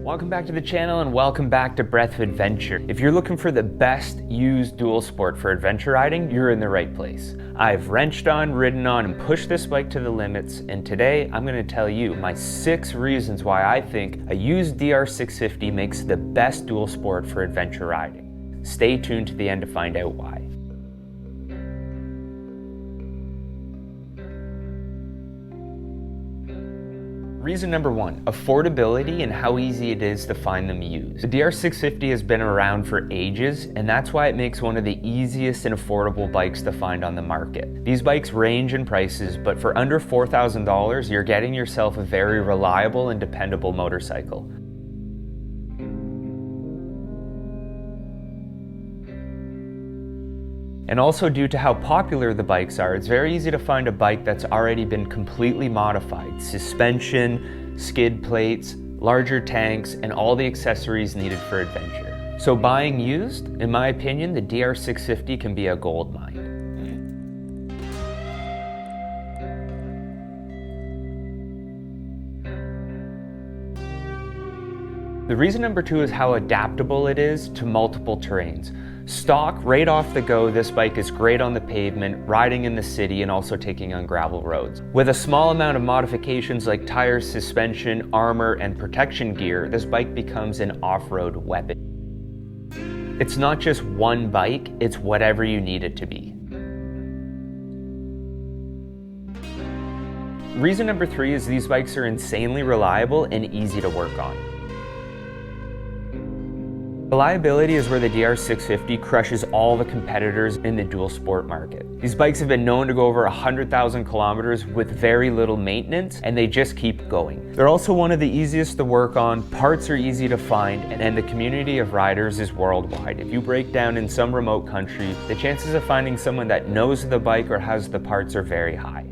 Welcome back to the channel and welcome back to Breath of Adventure. If you're looking for the best used dual sport for adventure riding, you're in the right place. I've wrenched on, ridden on, and pushed this bike to the limits, and today I'm going to tell you my 6 reasons why I think a used DR650 makes the best dual sport for adventure riding. Stay tuned to the end to find out why. Reason number 1, affordability and how easy it is to find them used. The DR650 has been around for ages, and that's why it makes one of the easiest and affordable bikes to find on the market. These bikes range in prices, but for under $4,000, you're getting yourself a very reliable and dependable motorcycle. And also due to how popular the bikes are, it's very easy to find a bike that's already been completely modified. Suspension, skid plates, larger tanks, and all the accessories needed for adventure. So buying used, in my opinion, the DR650 can be a gold mine. The reason number 2 is how adaptable it is to multiple terrains. Stock, right off the go, this bike is great on the pavement, riding in the city, and also taking on gravel roads. With a small amount of modifications like tires, suspension, armor, and protection gear, this bike becomes an off-road weapon. It's not just one bike, it's whatever you need it to be. Reason number 3 is these bikes are insanely reliable and easy to work on. Reliability is where the DR650 crushes all the competitors in the dual sport market. These bikes have been known to go over 100,000 kilometers with very little maintenance, and they just keep going. They're also one of the easiest to work on, parts are easy to find, and the community of riders is worldwide. If you break down in some remote country, the chances of finding someone that knows the bike or has the parts are very high.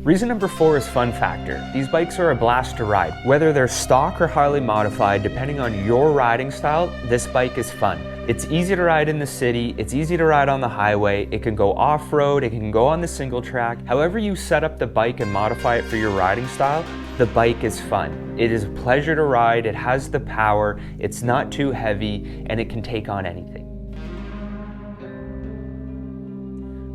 Reason number 4 is fun factor. These bikes are a blast to ride. Whether they're stock or highly modified, depending on your riding style, this bike is fun. It's easy to ride in the city, it's easy to ride on the highway, it can go off-road, it can go on the single track. However you set up the bike and modify it for your riding style, the bike is fun. It is a pleasure to ride, it has the power, it's not too heavy, and it can take on anything.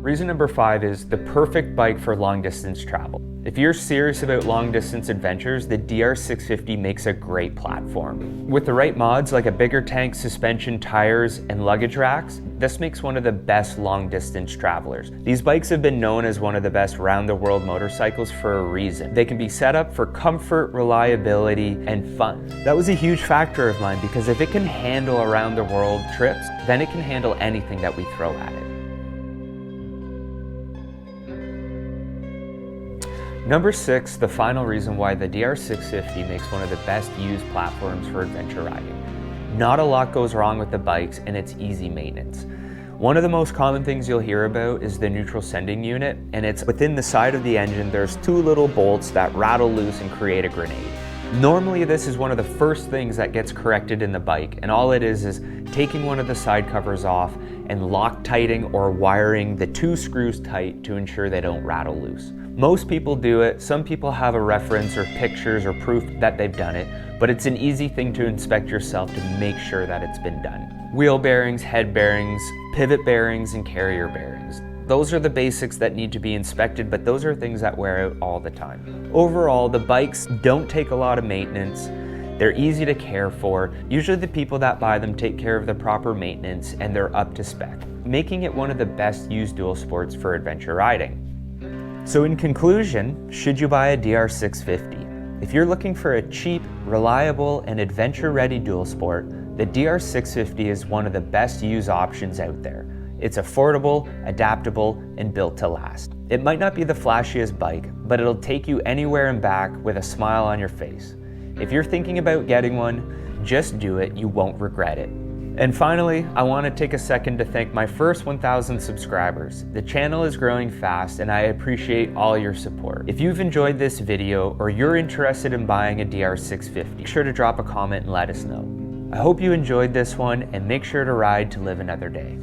Reason number 5 is the perfect bike for long distance travel. If you're serious about long distance adventures, the DR650 makes a great platform. With the right mods like a bigger tank, suspension, tires, and luggage racks, this makes one of the best long distance travelers. These bikes have been known as one of the best round the world motorcycles for a reason. They can be set up for comfort, reliability, and fun. That was a huge factor of mine because if it can handle around the world trips, then it can handle anything that we throw at it. Number 6, the final reason why the DR650 makes one of the best used platforms for adventure riding. Not a lot goes wrong with the bikes and it's easy maintenance. One of the most common things you'll hear about is the neutral sending unit, and it's within the side of the engine there's 2 little bolts that rattle loose and create a grenade. Normally this is one of the first things that gets corrected in the bike, and all it is taking one of the side covers off and Loctiting or wiring the 2 screws tight to ensure they don't rattle loose. Most people do it, some people have a reference or pictures or proof that they've done it, but it's an easy thing to inspect yourself to make sure that it's been done. Wheel bearings, head bearings, pivot bearings, and carrier bearings. Those are the basics that need to be inspected, but those are things that wear out all the time. Overall, the bikes don't take a lot of maintenance. They're easy to care for. Usually the people that buy them take care of the proper maintenance and they're up to spec, making it one of the best used dual sports for adventure riding. So in conclusion, should you buy a DR650? If you're looking for a cheap, reliable, and adventure-ready dual sport, the DR650 is one of the best used options out there. It's affordable, adaptable, and built to last. It might not be the flashiest bike, but it'll take you anywhere and back with a smile on your face. If you're thinking about getting one, just do it, you won't regret it. And finally, I want to take a second to thank my first 1,000 subscribers. The channel is growing fast and I appreciate all your support. If you've enjoyed this video or you're interested in buying a DR650, make sure to drop a comment and let us know. I hope you enjoyed this one and make sure to ride to live another day.